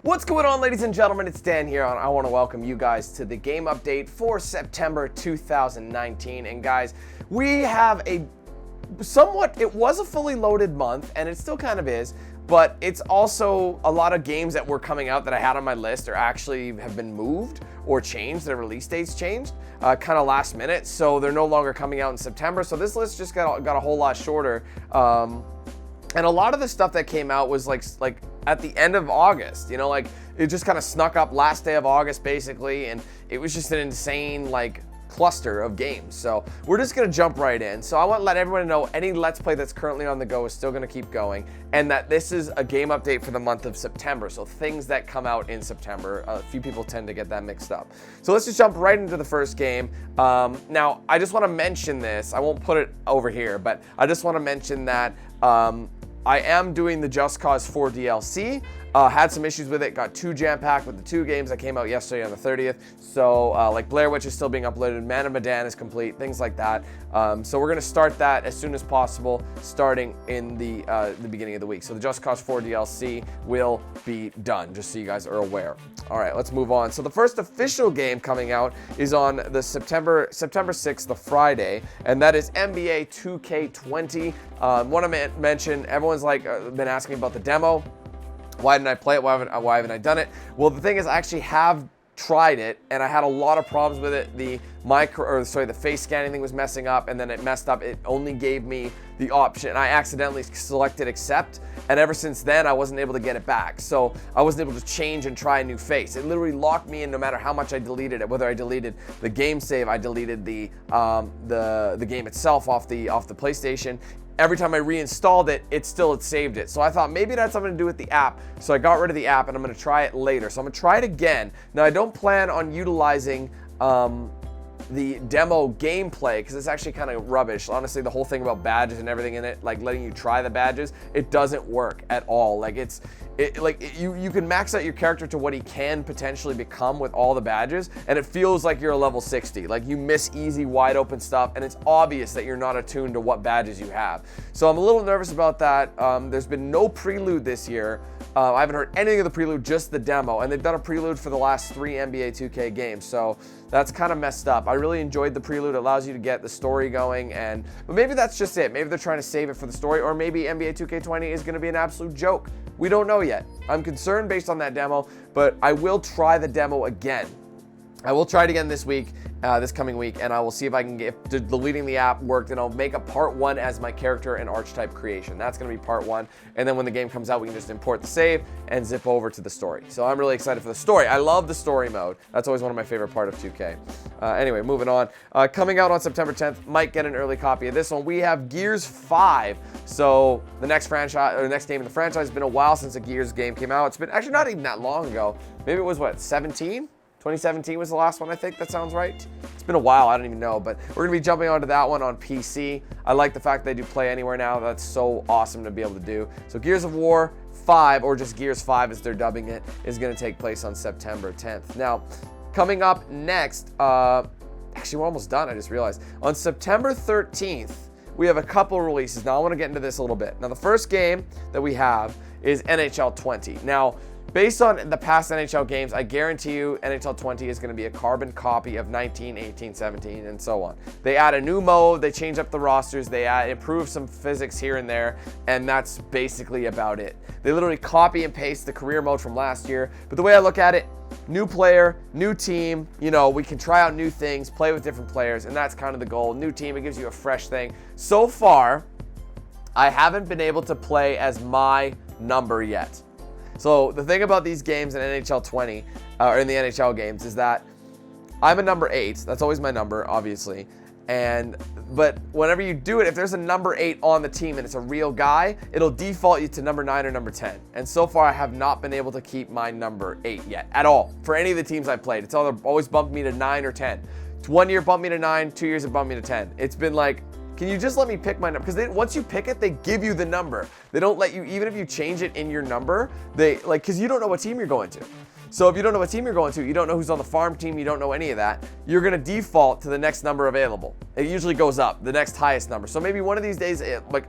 What's going on, ladies and gentlemen? It's Dan here, and I want to welcome you guys to the game update for September 2019. And guys, we have it was a fully loaded month, and it still kind of is, but it's also a lot of games that were coming out that I had on my list are actually have been moved or changed. Their release dates changed kind of last minute, so they're no longer coming out in September. So this list just got a whole lot shorter. And a lot of the stuff that came out was like at the end of August, like it just kind of snuck up last day of August basically, and it was just an insane cluster of games. So we're just gonna jump right in. So I want to let everyone know any Let's Play that's currently on the go is still gonna keep going, and that this is a game update for the month of September. So things that come out in September, a few people tend to get that mixed up. So let's just jump right into the first game. Now I just want to mention this. I won't put it over here, but I just want to mention that I am doing the Just Cause 4 DLC. Had some issues with it, got too jam-packed with the two games that came out yesterday on the 30th. So Blair Witch is still being uploaded, Man of Medan is complete, things like that. So we're gonna start that as soon as possible, starting in the beginning of the week. So the Just Cause 4 DLC will be done, just so you guys are aware. All right, let's move on. So the first official game coming out is on the September 6th, the Friday, and that is NBA 2K20. Want to mention, everyone's been asking me about the demo. Why didn't I play it? Why haven't I done it? Well, the thing is, I actually have tried it, and I had a lot of problems with it. The face scanning thing was messing up, and then it messed up. It only gave me the option. I accidentally selected accept, and ever since then, I wasn't able to get it back. So I wasn't able to change and try a new face. It literally locked me in no matter how much I deleted it. Whether I deleted the game save, I deleted the game itself off the PlayStation. Every time I reinstalled it, it saved it. So I thought maybe it had something to do with the app. So I got rid of the app, and I'm gonna try it later. So I'm gonna try it again. Now I don't plan on utilizing the demo gameplay, because it's actually kind of rubbish. Honestly, the whole thing about badges and everything in it, letting you try the badges, it doesn't work at all. You can max out your character to what he can potentially become with all the badges, and it feels like you're a level 60. You miss easy, wide open stuff, and it's obvious that you're not attuned to what badges you have. So I'm a little nervous about that. There's been no prelude this year. I haven't heard anything of the prelude, just the demo, and they've done a prelude for the last 3 NBA 2K games, so that's kind of messed up. I really enjoyed the prelude. It allows you to get the story going, but maybe that's just it. Maybe they're trying to save it for the story, or maybe NBA 2K20 is going to be an absolute joke. We don't know yet. I'm concerned based on that demo, but I will try the demo again. I will try it again this week, this coming week, and I will see if I can get deleting the app worked, and I'll make a part 1 as my character and archetype creation. That's going to be part 1, and then when the game comes out, we can just import the save and zip over to the story. So I'm really excited for the story. I love the story mode. That's always one of my favorite parts of 2K. Anyway, moving on. Coming out on September 10th, might get an early copy of this one. We have Gears 5. So the next franchise, or the next game in the franchise, has been a while since a Gears game came out. It's been actually not even that long ago. Maybe it was 2017 was the last one, I think. That sounds right. It's been a while, I don't even know, but we're gonna be jumping onto that one on PC. I like the fact they do play anywhere now. That's so awesome to be able to do. So Gears of War 5, or just Gears 5 as they're dubbing it, is gonna take place on September 10th. Now, coming up next, actually we're almost done, I just realized. On September 13th, we have a couple releases. Now I wanna get into this a little bit. Now the first game that we have is NHL 20. Now, based on the past NHL games, I guarantee you NHL 20 is going to be a carbon copy of 19, 18, 17, and so on. They add a new mode, they change up the rosters, they improve some physics here and there, and that's basically about it. They literally copy and paste the career mode from last year, but the way I look at it, new player, new team, we can try out new things, play with different players, and that's kind of the goal. New team, it gives you a fresh thing. So far, I haven't been able to play as my number yet. So the thing about these games in NHL 20, or in the NHL games, is that I'm a number 8. That's always my number, obviously. But whenever you do it, if there's a number 8 on the team and it's a real guy, it'll default you to number 9 or number 10. And so far, I have not been able to keep my number 8 yet, at all. For any of the teams I've played, it's always bumped me to 9 or 10. 1 year bumped me to 9, 2 years it bumped me to 10. It's been like, can you just let me pick my number? Because once you pick it, they give you the number. They don't let you, even if you change it in your number, because you don't know what team you're going to. So if you don't know what team you're going to, you don't know who's on the farm team, you don't know any of that, you're going to default to the next number available. It usually goes up, the next highest number. So maybe one of these days,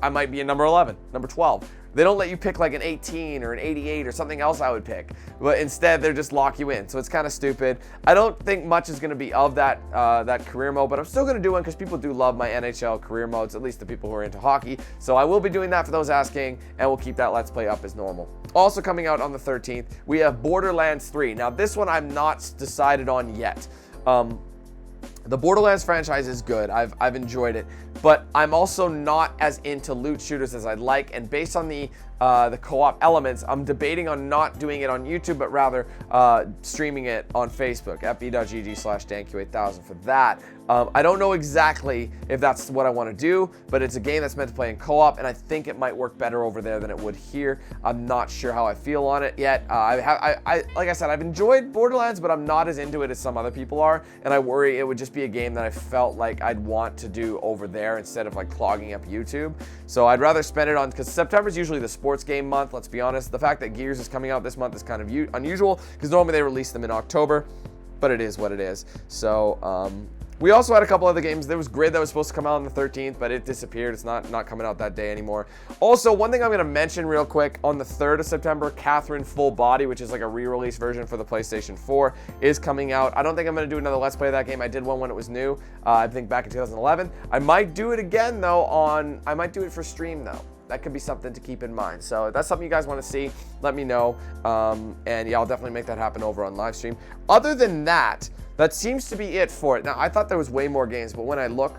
I might be a number 11, number 12. They don't let you pick like an 18 or an 88 or something else I would pick, but instead they're just lock you in. So it's kind of stupid. I don't think much is going to be of that that career mode, but I'm still going to do one because people do love my NHL career modes, at least the people who are into hockey. So I will be doing that for those asking, and we'll keep that Let's Play up as normal. Also coming out on the 13th, we have Borderlands 3. Now this one I'm not decided on yet. The Borderlands franchise is good. I've enjoyed it, but I'm also not as into loot shooters as I'd like. And based on the co-op elements, I'm debating on not doing it on YouTube, but rather streaming it on Facebook, fb.gg/DanQ8000 for that. I don't know exactly if that's what I want to do, but it's a game that's meant to play in co-op, and I think it might work better over there than it would here. I'm not sure how I feel on it yet. Like I said, I've enjoyed Borderlands, but I'm not as into it as some other people are, and I worry it would just be a game that I felt like I'd want to do over there instead of like clogging up YouTube. So I'd rather spend it on, because September is usually the sports game month, let's be honest. The fact that Gears is coming out this month is kind of unusual, because normally they release them in October, but it is what it is. So we also had a couple other games. There was Grid that was supposed to come out on the 13th, but it disappeared. It's not coming out that day anymore. Also, one thing I'm going to mention real quick, on the 3rd of September, Catherine Full Body, which is like a re-release version for the PlayStation 4, is coming out. I don't think I'm going to do another Let's Play of that game. I did one when it was new, I think back in 2011. I might do it again, though, I might do it for stream, though. That could be something to keep in mind. So if that's something you guys want to see, let me know. And yeah, I'll definitely make that happen over on live stream. Other than that, that seems to be it for it. Now, I thought there was way more games, but when I look,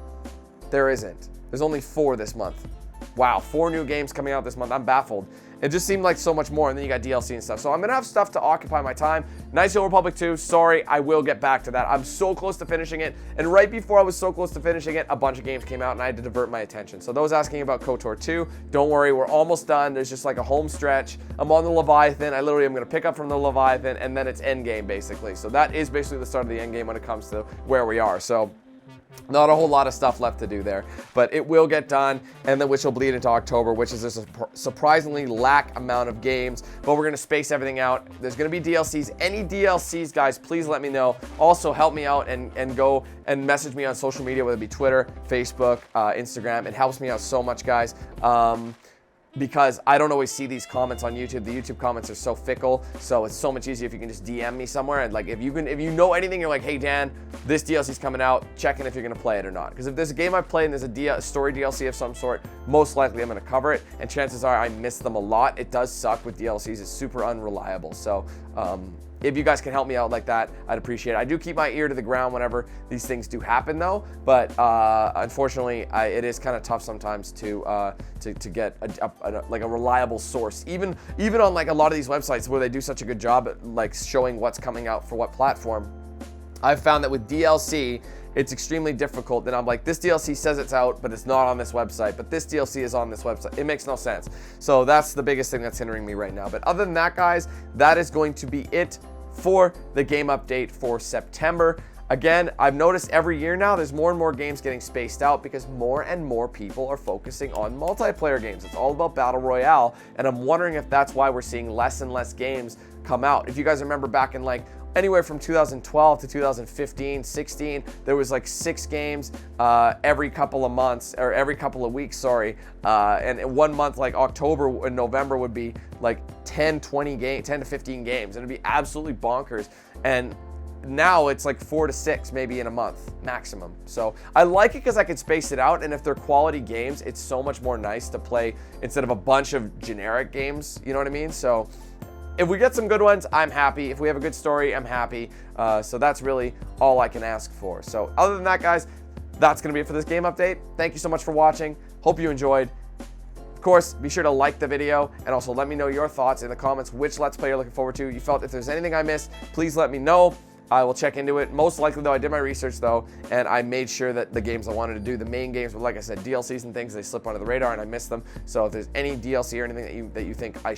there isn't. There's only 4 this month. Wow, 4 new games coming out this month. I'm baffled. It just seemed like so much more, and then you got DLC and stuff. So I'm going to have stuff to occupy my time. Knights of the Old Republic 2, sorry, I will get back to that. I'm so close to finishing it, and right before I was so close to finishing it, a bunch of games came out, and I had to divert my attention. So those asking about KOTOR 2, don't worry, we're almost done. There's just like a home stretch. I'm on the Leviathan. I literally am going to pick up from the Leviathan, and then it's endgame, basically. So that is basically the start of the endgame when it comes to where we are. So not a whole lot of stuff left to do there, but it will get done, and then which will bleed into October, which is a surprisingly lack amount of games, but we're going to space everything out. There's going to be DLCs. Any DLCs, guys, please let me know. Also, help me out and go and message me on social media, whether it be Twitter, Facebook, Instagram. It helps me out so much, guys. Because I don't always see these comments on YouTube. The YouTube comments are so fickle, so it's so much easier if you can just DM me somewhere. And like if you know anything, you're like, hey Dan, this DLC's coming out, check in if you're gonna play it or not. Because if there's a game I play and there's a story DLC of some sort, most likely I'm gonna cover it, and chances are I miss them a lot. It does suck with DLCs, it's super unreliable. So if you guys can help me out like that, I'd appreciate it. I do keep my ear to the ground whenever these things do happen, though. But unfortunately, it is kind of tough sometimes to get like a reliable source. Even on like a lot of these websites where they do such a good job at like showing what's coming out for what platform, I've found that with DLC, it's extremely difficult. Then I'm like, this DLC says it's out, but it's not on this website. But this DLC is on this website. It makes no sense. So that's the biggest thing that's hindering me right now. But other than that, guys, that is going to be it for the game update for September. Again, I've noticed every year now there's more and more games getting spaced out because more and more people are focusing on multiplayer games. It's all about Battle Royale, and I'm wondering if that's why we're seeing less and less games come out. If you guys remember back in like anywhere from 2012 to 2015, 16, there was like 6 games every couple of months, or every couple of weeks, sorry. And in 1 month, like October and November, would be like 10 to 15 games. And it'd be absolutely bonkers. And now it's like 4 to 6 maybe in a month maximum. So I like it because I can space it out, and if they're quality games, it's so much more nice to play instead of a bunch of generic games, you know what I mean? So if we get some good ones, I'm happy. If we have a good story, I'm happy. So that's really all I can ask for. So other than that, guys, that's going to be it for this game update. Thank you so much for watching. Hope you enjoyed. Of course, be sure to like the video, and also let me know your thoughts in the comments, which Let's Play you're looking forward to. You felt if there's anything I missed, please let me know. I will check into it. Most likely, though, I did my research, though, and I made sure that the games I wanted to do, the main games, but like I said, DLCs and things, they slip under the radar, and I missed them. So if there's any DLC or anything that you think I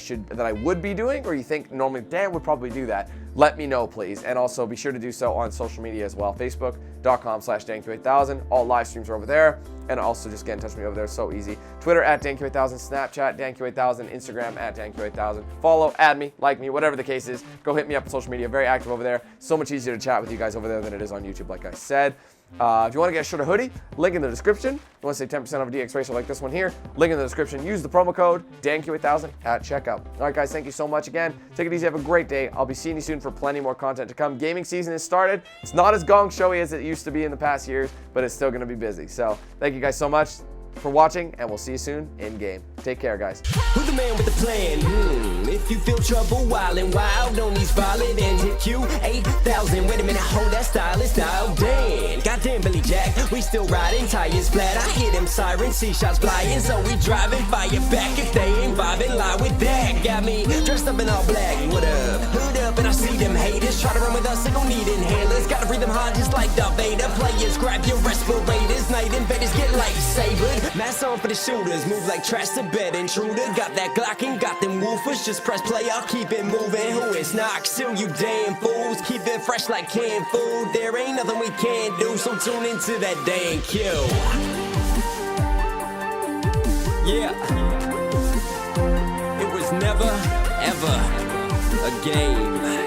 would be doing, or you think normally Dan would probably do that, let me know, please. And also be sure to do so on social media as well. Facebook.com/DanQ8000. All live streams are over there. And also just get in touch with me over there. So easy. Twitter @DanQ8000. Snapchat DanQ8000. Instagram @DanQ8000. Follow, add me, like me, whatever the case is. Go hit me up on social media. Very active over there. So much easier to chat with you guys over there than it is on YouTube, like I said. If you want to get a shirt or hoodie, link in the description. If you want to save 10% off a DX Racer like this one here, link in the description. Use the promo code DanQ8000 at checkout. All right, guys, thank you so much again. Take it easy. Have a great day. I'll be seeing you soon for plenty more content to come. Gaming season has started. It's not as gong showy as it used to be in the past years, but it's still going to be busy. So thank you guys so much for watching, and we'll see you soon in game. Take care, guys. Who's the man with the plan? If you feel trouble wildin' wild on these violent and hit you 8,000. Wait a minute, hold that style, it's dialed in. Goddamn Billy Jack, we still riding, tires flat. I hear them sirens, see shots flying, so we driving, fire back if they ain't vibing. Lie with that, got me dressed up in all black. What up? Hood up, and I see them haters try to run with us. They gon' need inhalers. Gotta breathe them hard just like Darth Vader. Players, grab your respirators. Night invaders get lightsabered. Mask on for the shooters, move like trash to bed intruder. Got that Glock and got them woofers. Just press play, I'll keep it moving. Who is not? Still you damn fools. Keep it fresh like canned food. There ain't nothing we can't do, so tune into that DanQ. Yeah. It was never, ever a game.